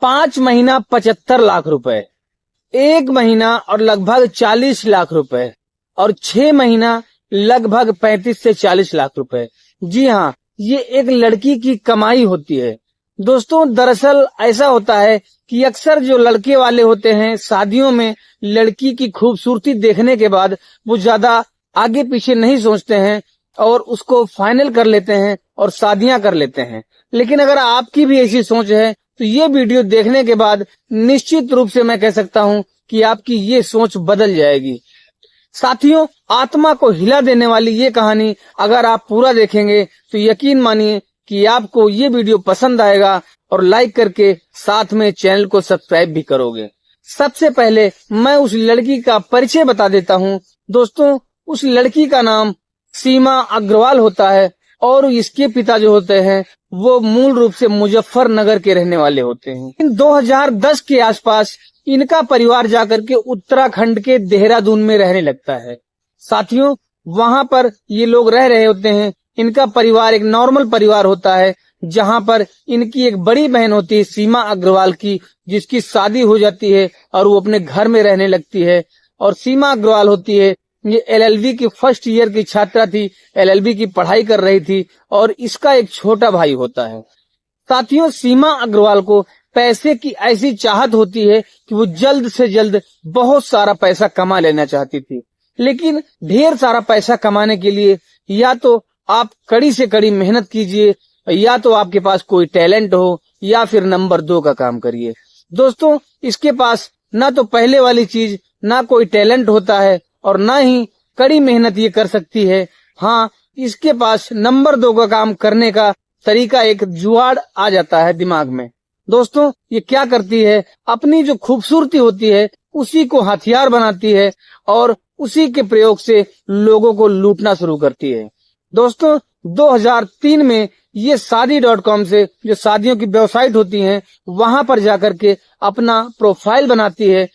5 महीना 75 लाख रुपए, 1 महीना और लगभग 40 लाख रुपए और 6 महीना लगभग 35 से 40 लाख रुपए। जी हाँ, ये एक लड़की की कमाई होती है। दोस्तों, दरअसल ऐसा होता है कि अक्सर जो लड़के वाले होते हैं, शादियों में लड़की की खूबसूरती देखने के बाद वो ज्यादा आगे पीछे नहीं सोचते हैं और उसको फाइनल कर लेते हैं और शादियां कर लेते हैं। लेकिन अगर आपकी भी ऐसी सोच है तो ये वीडियो देखने के बाद निश्चित रूप से मैं कह सकता हूं कि आपकी ये सोच बदल जाएगी। साथियों, आत्मा को हिला देने वाली ये कहानी अगर आप पूरा देखेंगे तो यकीन मानिए कि आपको ये वीडियो पसंद आएगा और लाइक करके साथ में चैनल को सब्सक्राइब भी करोगे। सबसे पहले मैं उस लड़की का परिचय बता देता हूँ। दोस्तों, उस लड़की का नाम सीमा अग्रवाल होता है और इसके पिता जो होते हैं वो मूल रूप से मुजफ्फरनगर के रहने वाले होते हैं। इन 2010 के आसपास इनका परिवार जाकर के उत्तराखंड के देहरादून में रहने लगता है। साथियों, वहां पर ये लोग रह रहे होते हैं। इनका परिवार एक नॉर्मल परिवार होता है, जहां पर इनकी एक बड़ी बहन होती है सीमा अग्रवाल की, जिसकी शादी हो जाती है और वो अपने घर में रहने लगती है। और सीमा अग्रवाल होती है, ये LLB की फर्स्ट ईयर की छात्रा थी, LLB की पढ़ाई कर रही थी और इसका एक छोटा भाई होता है। साथियों, सीमा अग्रवाल को पैसे की ऐसी चाहत होती है कि वो जल्द से जल्द बहुत सारा पैसा कमा लेना चाहती थी। लेकिन ढेर सारा पैसा कमाने के लिए या तो आप कड़ी से कड़ी मेहनत कीजिए, या तो आपके पास कोई टैलेंट हो, या फिर नंबर 2 का काम करिए। दोस्तों, इसके पास ना तो पहले वाली चीज, ना कोई टैलेंट होता है और ना ही कड़ी मेहनत ये कर सकती है। हाँ, इसके पास नंबर 2 का काम करने का तरीका, एक जुगाड़ आ जाता है दिमाग में। दोस्तों, ये क्या करती है, अपनी जो खूबसूरती होती है उसी को हथियार बनाती है और उसी के प्रयोग से लोगों को लूटना शुरू करती है। दोस्तों, 2003 में ये शादी.com से, जो शादियों की वेबसाइट होती हैं, वहां पर जाकर के अपना प्रोफाइल बनाती है।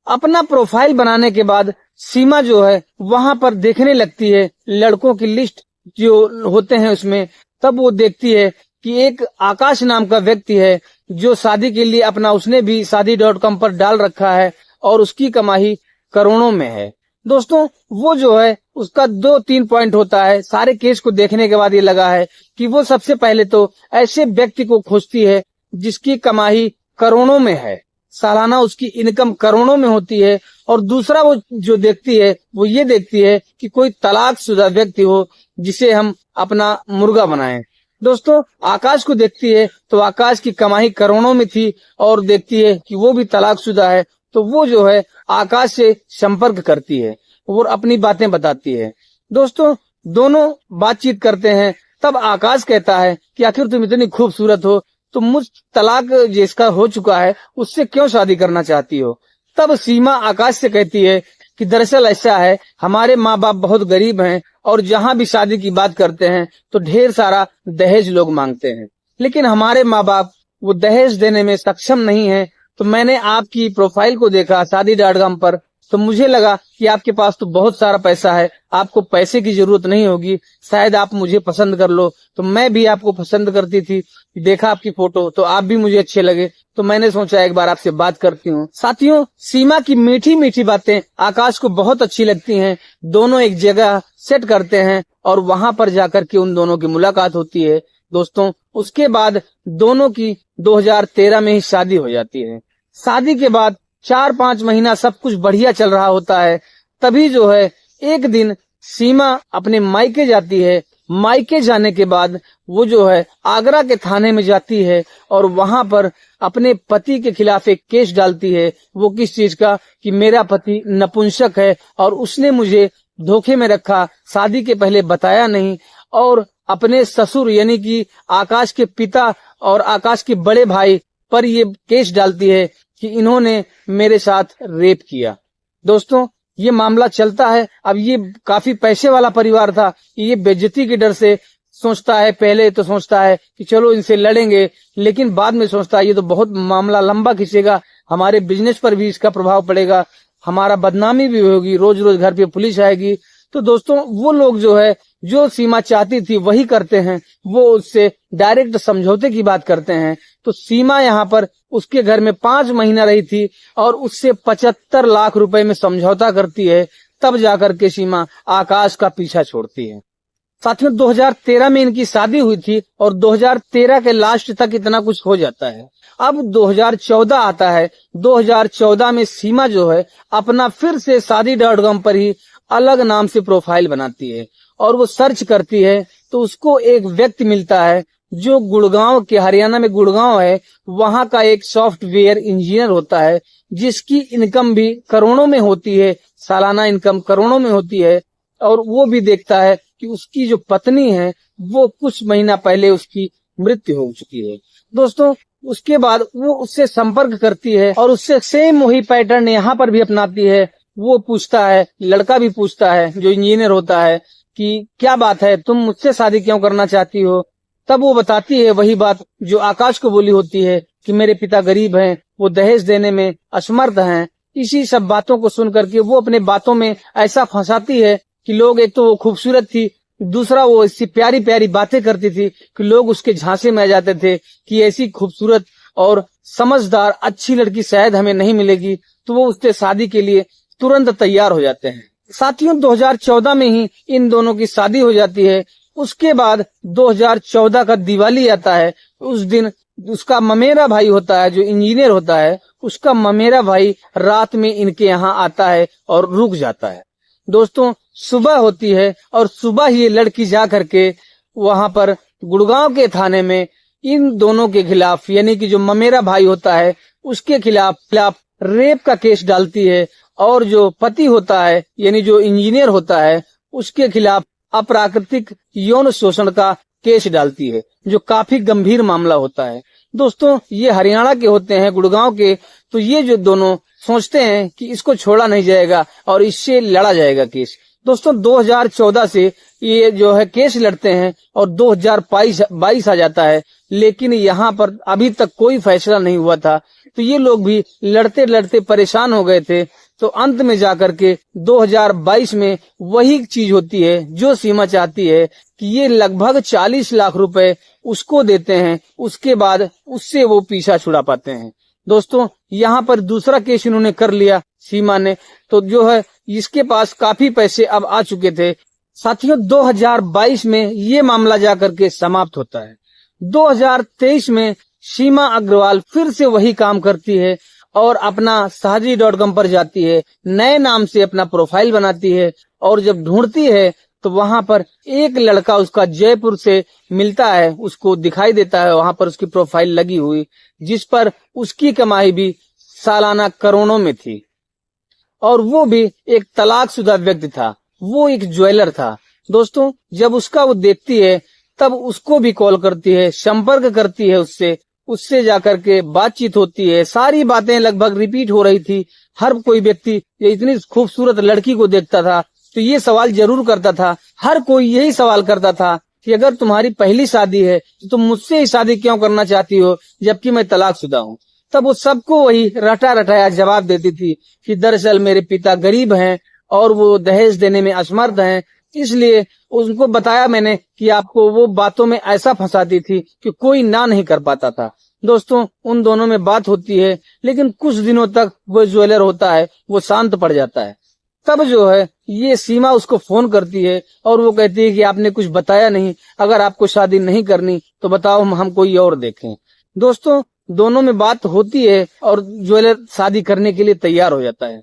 अपना प्रोफाइल बनाने के बाद सीमा जो है वहां पर देखने लगती है लड़कों की लिस्ट जो होते हैं उसमें। तब वो देखती है कि एक आकाश नाम का व्यक्ति है जो शादी के लिए अपना, उसने भी शादी.com पर डाल रखा है और उसकी कमाई करोड़ों में है। दोस्तों, वो जो है उसका 2-3 पॉइंट होता है। सारे केस को देखने के बाद ये लगा है कि वो सबसे पहले तो ऐसे व्यक्ति को खोजती है जिसकी कमाई करोड़ों में है, सालाना उसकी इनकम करोड़ों में होती है। और दूसरा वो जो देखती है वो ये देखती है कि कोई तलाकशुदा व्यक्ति हो जिसे हम अपना मुर्गा बनाएं। दोस्तों, आकाश को देखती है तो आकाश की कमाई करोड़ों में थी और देखती है कि वो भी तलाकशुदा है, तो वो जो है आकाश से संपर्क करती है और अपनी बातें बताती है। दोस्तों, दोनों बातचीत करते हैं। तब आकाश कहता है कि आखिर तुम इतनी खूबसूरत हो, तुम मुझ तलाक जिसका हो चुका है उससे क्यों शादी करना चाहती हो। तब सीमा आकाश से कहती है कि दरअसल ऐसा है, हमारे माँ बाप बहुत गरीब हैं और जहाँ भी शादी की बात करते हैं तो ढेर सारा दहेज लोग मांगते हैं, लेकिन हमारे माँ बाप वो दहेज देने में सक्षम नहीं है। तो मैंने आपकी प्रोफाइल को देखा शादी.com पर, तो मुझे लगा कि आपके पास तो बहुत सारा पैसा है, आपको पैसे की जरूरत नहीं होगी, शायद आप मुझे पसंद कर लो। तो मैं भी आपको पसंद करती थी, देखा आपकी फोटो तो आप भी मुझे अच्छे लगे, तो मैंने सोचा एक बार आपसे बात करती हूँ। साथियों, सीमा की मीठी मीठी बातें आकाश को बहुत अच्छी लगती हैं। दोनों एक जगह सेट करते हैं और वहां पर जाकर के उन दोनों की मुलाकात होती है। दोस्तों, उसके बाद दोनों की 2013 में ही शादी हो जाती है। शादी के बाद 4-5 महीना सब कुछ बढ़िया चल रहा होता है। तभी जो है एक दिन सीमा अपने मायके जाती है। मायके जाने के बाद वो जो है आगरा के थाने में जाती है और वहां पर अपने पति के खिलाफ एक केस डालती है। वो किस चीज का, कि मेरा पति नपुंसक है और उसने मुझे धोखे में रखा, शादी के पहले बताया नहीं। और अपने ससुर यानी कि आकाश के पिता और आकाश के बड़े भाई पर ये केस डालती है कि इन्होंने मेरे साथ रेप किया। दोस्तों, ये मामला चलता है। अब ये काफी पैसे वाला परिवार था, ये बेइज्जती के डर से सोचता है, पहले तो सोचता है कि चलो इनसे लड़ेंगे, लेकिन बाद में सोचता है ये तो बहुत मामला लंबा खींचेगा, हमारे बिजनेस पर भी इसका प्रभाव पड़ेगा, हमारा बदनामी भी होगी, रोज रोज घर पे पुलिस आएगी। तो दोस्तों, वो लोग जो है जो सीमा चाहती थी वही करते हैं, वो उससे डायरेक्ट समझौते की बात करते हैं। तो सीमा यहाँ पर उसके घर में 5 महीना रही थी और उससे 75 लाख रुपए में समझौता करती है, तब जाकर के सीमा आकाश का पीछा छोड़ती है। साथियों 2013 में इनकी शादी हुई थी और 2013 के लास्ट तक इतना कुछ हो जाता है। अब 2014 आता है। 2014 में सीमा जो है अपना फिर से शादी.com पर ही अलग नाम से प्रोफाइल बनाती है और वो सर्च करती है तो उसको एक व्यक्ति मिलता है जो गुड़गांव के, हरियाणा में गुड़गांव है, वहां का एक सॉफ्टवेयर इंजीनियर होता है जिसकी इनकम भी करोड़ों में होती है, सालाना इनकम करोड़ों में होती है। और वो भी देखता है कि उसकी जो पत्नी है वो कुछ महीना पहले उसकी मृत्यु हो चुकी है। दोस्तों उसके बाद वो उससे संपर्क करती है और उससे सेम वही पैटर्न यहाँ पर भी अपनाती है। वो पूछता है, लड़का भी पूछता है जो इंजीनियर होता है कि क्या बात है, तुम मुझसे शादी क्यों करना चाहती हो। तब वो बताती है वही बात जो आकाश को बोली होती है कि मेरे पिता गरीब हैं, वो दहेज देने में असमर्थ हैं। इसी सब बातों को सुन करके वो अपने बातों में ऐसा फंसाती है कि लोग, एक तो वो खूबसूरत थी, दूसरा वो इससे प्यारी प्यारी बातें करती थी कि लोग उसके झांसे में आ जाते थे कि ऐसी खूबसूरत और समझदार अच्छी लड़की शायद हमें नहीं मिलेगी, तो वो उससे शादी के लिए तुरंत तैयार हो जाते हैं। साथियों 2014 में ही इन दोनों की शादी हो जाती है। उसके बाद 2014 का दिवाली आता है। उस दिन उसका ममेरा भाई होता है जो इंजीनियर होता है, उसका ममेरा भाई रात में इनके यहाँ आता है और रुक जाता है। दोस्तों सुबह होती है और सुबह ही ये लड़की जा करके वहां पर गुड़गांव के थाने में इन दोनों के खिलाफ, यानी कि जो ममेरा भाई होता है उसके खिलाफ रेप का केस डालती है और जो पति होता है यानी जो इंजीनियर होता है उसके खिलाफ अप्राकृतिक यौन शोषण का केस डालती है, जो काफी गंभीर मामला होता है। दोस्तों ये हरियाणा के होते हैं, गुड़गांव के। तो ये जो दोनों सोचते हैं कि इसको छोड़ा नहीं जाएगा और इससे लड़ा जाएगा केस। दोस्तों 2014 से ये जो है केस लड़ते हैं और 2022 आ जाता है, लेकिन यहाँ पर अभी तक कोई फैसला नहीं हुआ था। तो ये लोग भी लड़ते लड़ते परेशान हो गए थे। तो अंत में जाकर के 2022 में वही चीज होती है जो सीमा चाहती है कि ये लगभग 40 लाख रुपए उसको देते हैं, उसके बाद उससे वो पीछा छुड़ा पाते हैं। दोस्तों यहाँ पर दूसरा केस इन्होंने कर लिया सीमा ने, तो जो है इसके पास काफी पैसे अब आ चुके थे। साथियों 2022 में ये मामला जाकर के समाप्त होता है। 2023 में सीमा अग्रवाल फिर से वही काम करती है और अपना शादी.com पर जाती है, नए नाम से अपना प्रोफाइल बनाती है और जब ढूंढती है तो वहां पर एक लड़का उसका जयपुर से मिलता है, उसको दिखाई देता है वहां पर उसकी प्रोफाइल लगी हुई, जिस पर उसकी कमाई भी सालाना करोड़ों में थी और वो भी एक तलाकशुदा व्यक्ति था, वो एक ज्वेलर था। दोस्तों जब उसका वो देखती है तब उसको भी कॉल करती है, संपर्क करती है उससे जाकर के बातचीत होती है। सारी बातें लगभग रिपीट हो रही थी। हर कोई व्यक्ति ये इतनी खूबसूरत लड़की को देखता था तो ये सवाल जरूर करता था, हर कोई यही सवाल करता था कि अगर तुम्हारी पहली शादी है तो तुम मुझसे ही शादी क्यों करना चाहती हो जबकि मैं तलाकशुदा हूँ। तब वो सबको वही रटा रटाया जवाब देती थी कि दरअसल मेरे पिता गरीब हैं और वो दहेज देने में असमर्थ हैं, इसलिए उनको बताया मैंने कि आपको वो बातों में ऐसा फंसाती थी कि कोई ना नहीं कर पाता था। दोस्तों उन दोनों में बात होती है, लेकिन कुछ दिनों तक वो ज्वेलर होता है वो शांत पड़ जाता है। तब जो है ये सीमा उसको फोन करती है और वो कहती है कि आपने कुछ बताया नहीं, अगर आपको शादी नहीं करनी तो बताओ हम कोई और देखें। दोस्तों दोनों में बात होती है और ज्वेलर शादी करने के लिए तैयार हो जाता है।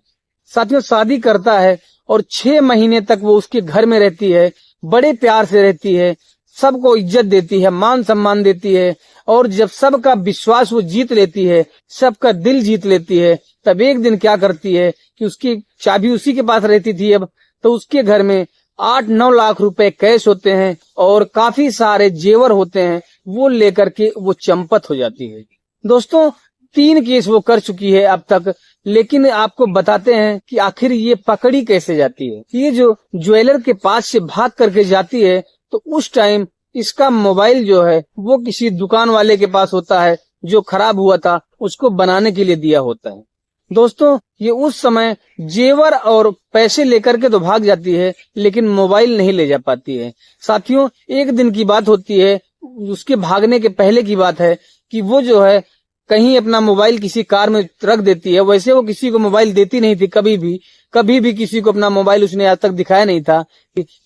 साथियों शादी करता है और 6 महीने तक वो उसके घर में रहती है, बड़े प्यार से रहती है, सबको इज्जत देती है, मान सम्मान देती है और जब सबका विश्वास वो जीत लेती है, सबका दिल जीत लेती है, तब एक दिन क्या करती है कि उसकी चाबी उसी के पास रहती थी अब, तो उसके घर में 8-9 लाख रुपए कैश होते हैं और काफी सारे जेवर होते हैं, वो लेकर के वो चंपत हो जाती है। दोस्तों 3 केस वो कर चुकी है अब तक, लेकिन आपको बताते हैं कि आखिर ये पकड़ी कैसे जाती है। ये जो ज्वेलर के पास से भाग करके जाती है तो उस टाइम इसका मोबाइल जो है वो किसी दुकान वाले के पास होता है जो खराब हुआ था, उसको बनाने के लिए दिया होता है। दोस्तों ये उस समय जेवर और पैसे लेकर के तो भाग जाती है, लेकिन मोबाइल नहीं ले जा पाती है। साथियों, एक दिन की बात होती है, उसके भागने के पहले की बात है कि वो जो है कहीं अपना मोबाइल किसी कार में रख देती है। वैसे वो किसी को मोबाइल देती नहीं थी, कभी भी किसी को अपना मोबाइल उसने आज तक दिखाया नहीं था।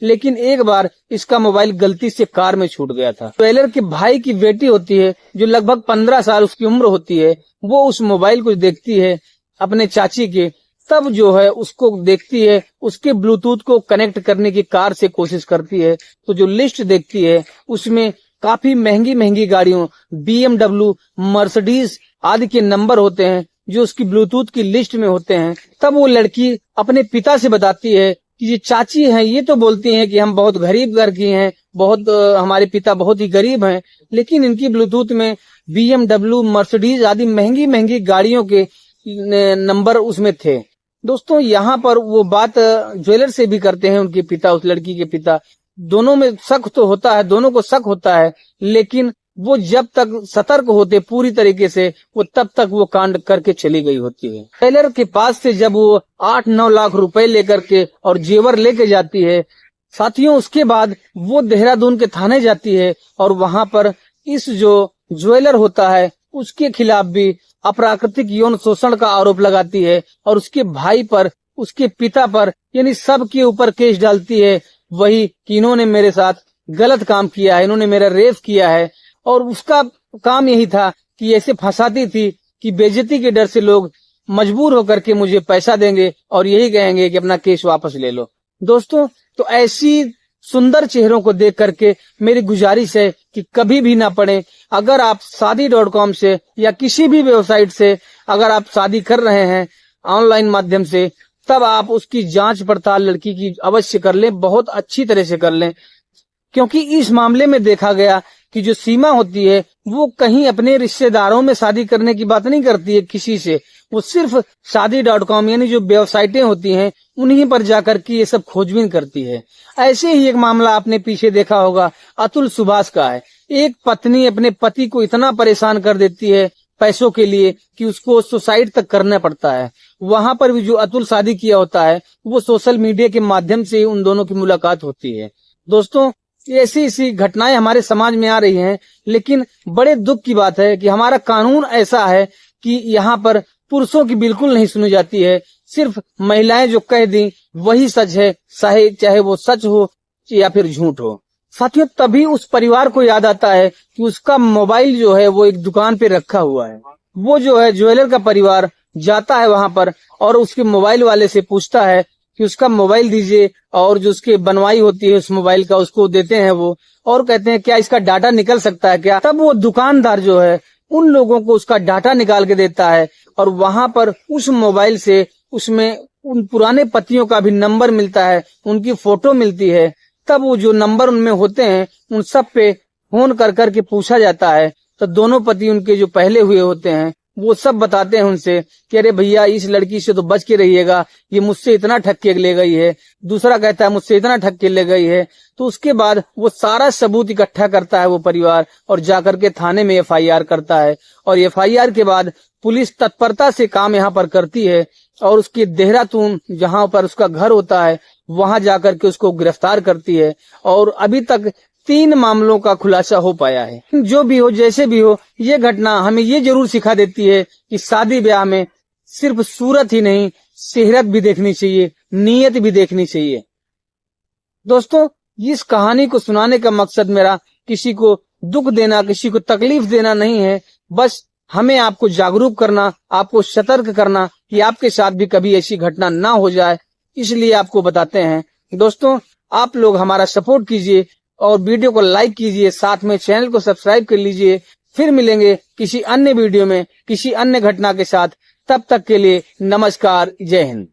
लेकिन एक बार इसका मोबाइल गलती से कार में छूट गया था। ज्वेलर के भाई की बेटी होती है, जो लगभग 15 साल उसकी उम्र होती है, वो उस मोबाइल को देखती है अपने चाची के, तब जो है उसको देखती है, उसके ब्लूटूथ को कनेक्ट करने की कार से कोशिश करती है, तो जो लिस्ट देखती है उसमें काफी महंगी महंगी गाड़ियों, BMW, मर्सिडीज आदि के नंबर होते हैं जो उसकी ब्लूटूथ की लिस्ट में होते हैं। तब वो लड़की अपने पिता से बताती है कि ये चाची हैं, ये तो बोलती हैं कि हम बहुत गरीब घर की हैं, हमारे पिता बहुत ही गरीब हैं, लेकिन इनकी ब्लूटूथ में BMW, मर्सिडीज आदि महंगी महंगी गाड़ियों के नंबर उसमें थे। दोस्तों यहाँ पर वो बात ज्वेलर से भी करते हैं उनके पिता, उस लड़की के पिता। दोनों में शक तो होता है, दोनों को शक होता है, लेकिन वो जब तक सतर्क होते पूरी तरीके से, वो तब तक वो कांड करके चली गई होती है। ज्वेलर के पास से जब वो 8-9 लाख रुपए लेकर के और जेवर लेके जाती है, साथियों उसके बाद वो देहरादून के थाने जाती है और वहां पर इस जो ज्वेलर होता है उसके खिलाफ भी अप्राकृतिक यौन शोषण का आरोप लगाती है और उसके भाई पर, उसके पिता पर, यानी सबके ऊपर केस डालती है, वही कि इन्होंने मेरे साथ गलत काम किया है, इन्होंने मेरा रेप किया है। और उसका काम यही था कि ऐसे फंसाती थी कि बेइज्जती के डर से लोग मजबूर होकर के मुझे पैसा देंगे और यही कहेंगे कि अपना केस वापस ले लो। दोस्तों तो ऐसी सुंदर चेहरों को देख करके मेरी गुजारिश है कि कभी भी ना पड़े। अगर आप शादी.com से या किसी भी वेबसाइट से अगर आप शादी कर रहे हैं ऑनलाइन माध्यम से, तब आप उसकी जांच पड़ताल लड़की की अवश्य कर लें, बहुत अच्छी तरह से कर लें, क्योंकि इस मामले में देखा गया कि जो सीमा होती है वो कहीं अपने रिश्तेदारों में शादी करने की बात नहीं करती है किसी से, वो सिर्फ शादी.com यानी जो वेबसाइटें होती हैं उन्हीं पर जाकर के ये सब खोजबीन करती है। ऐसे ही एक मामला आपने पीछे देखा होगा, अतुल सुभाष का है। एक पत्नी अपने पति को इतना परेशान कर देती है पैसों के लिए कि उसको सुसाइड तक करना पड़ता है। वहां पर भी जो अतुल शादी किया होता है वो सोशल मीडिया के माध्यम से उन दोनों की मुलाकात होती है। दोस्तों ऐसी घटनाएं हमारे समाज में आ रही हैं, लेकिन बड़े दुख की बात है कि हमारा कानून ऐसा है कि यहाँ पर पुरुषों की बिल्कुल नहीं सुनी जाती है। सिर्फ महिलाएं जो कह दी वही सच है, चाहे वो सच हो या फिर झूठ हो। साथियों तभी उस परिवार को याद आता है कि उसका मोबाइल जो है वो एक दुकान पे रखा हुआ है। वो जो है ज्वेलर का परिवार जाता है वहां पर और उसके मोबाइल वाले से पूछता है कि उसका मोबाइल दीजिए, और जो उसके बनवाई होती है उस मोबाइल का उसको देते हैं वो, और कहते हैं क्या इसका डाटा निकल सकता है क्या। तब वो दुकानदार जो है उन लोगों को उसका डाटा निकाल के देता है और वहां पर उस मोबाइल से उसमें उन पुराने पतियों का भी नंबर मिलता है, उनकी फोटो मिलती है। तब वो जो नंबर उनमें होते हैं उन सब पे फोन कर करके पूछा जाता है, तो दोनों पति उनके जो पहले हुए होते हैं वो सब बताते हैं उनसे कि अरे भैया इस लड़की से तो बच के रहिएगा, ये मुझसे इतना ठग के ले गई है। दूसरा कहता है मुझसे इतना ठग के ले गई है। तो उसके बाद वो सारा सबूत इकट्ठा करता है वो परिवार और जाकर के थाने में FIR करता है, और FIR के बाद पुलिस तत्परता से काम यहाँ पर करती है और उसके देहरादून जहाँ पर उसका घर होता है वहां जाकर के उसको गिरफ्तार करती है। और अभी तक 3 मामलों का खुलासा हो पाया है। जो भी हो, जैसे भी हो, ये घटना हमें ये जरूर सिखा देती है कि शादी ब्याह में सिर्फ सूरत ही नहीं, सेहरत भी देखनी चाहिए, नीयत भी देखनी चाहिए। दोस्तों इस कहानी को सुनाने का मकसद मेरा किसी को दुख देना, किसी को तकलीफ देना नहीं है, बस हमें आपको जागरूक करना, आपको सतर्क करना कि आपके साथ भी कभी ऐसी घटना ना हो जाए, इसलिए आपको बताते हैं। दोस्तों आप लोग हमारा सपोर्ट कीजिए और वीडियो को लाइक कीजिए, साथ में चैनल को सब्सक्राइब कर लीजिए। फिर मिलेंगे किसी अन्य वीडियो में किसी अन्य घटना के साथ। तब तक के लिए नमस्कार, जय हिंद।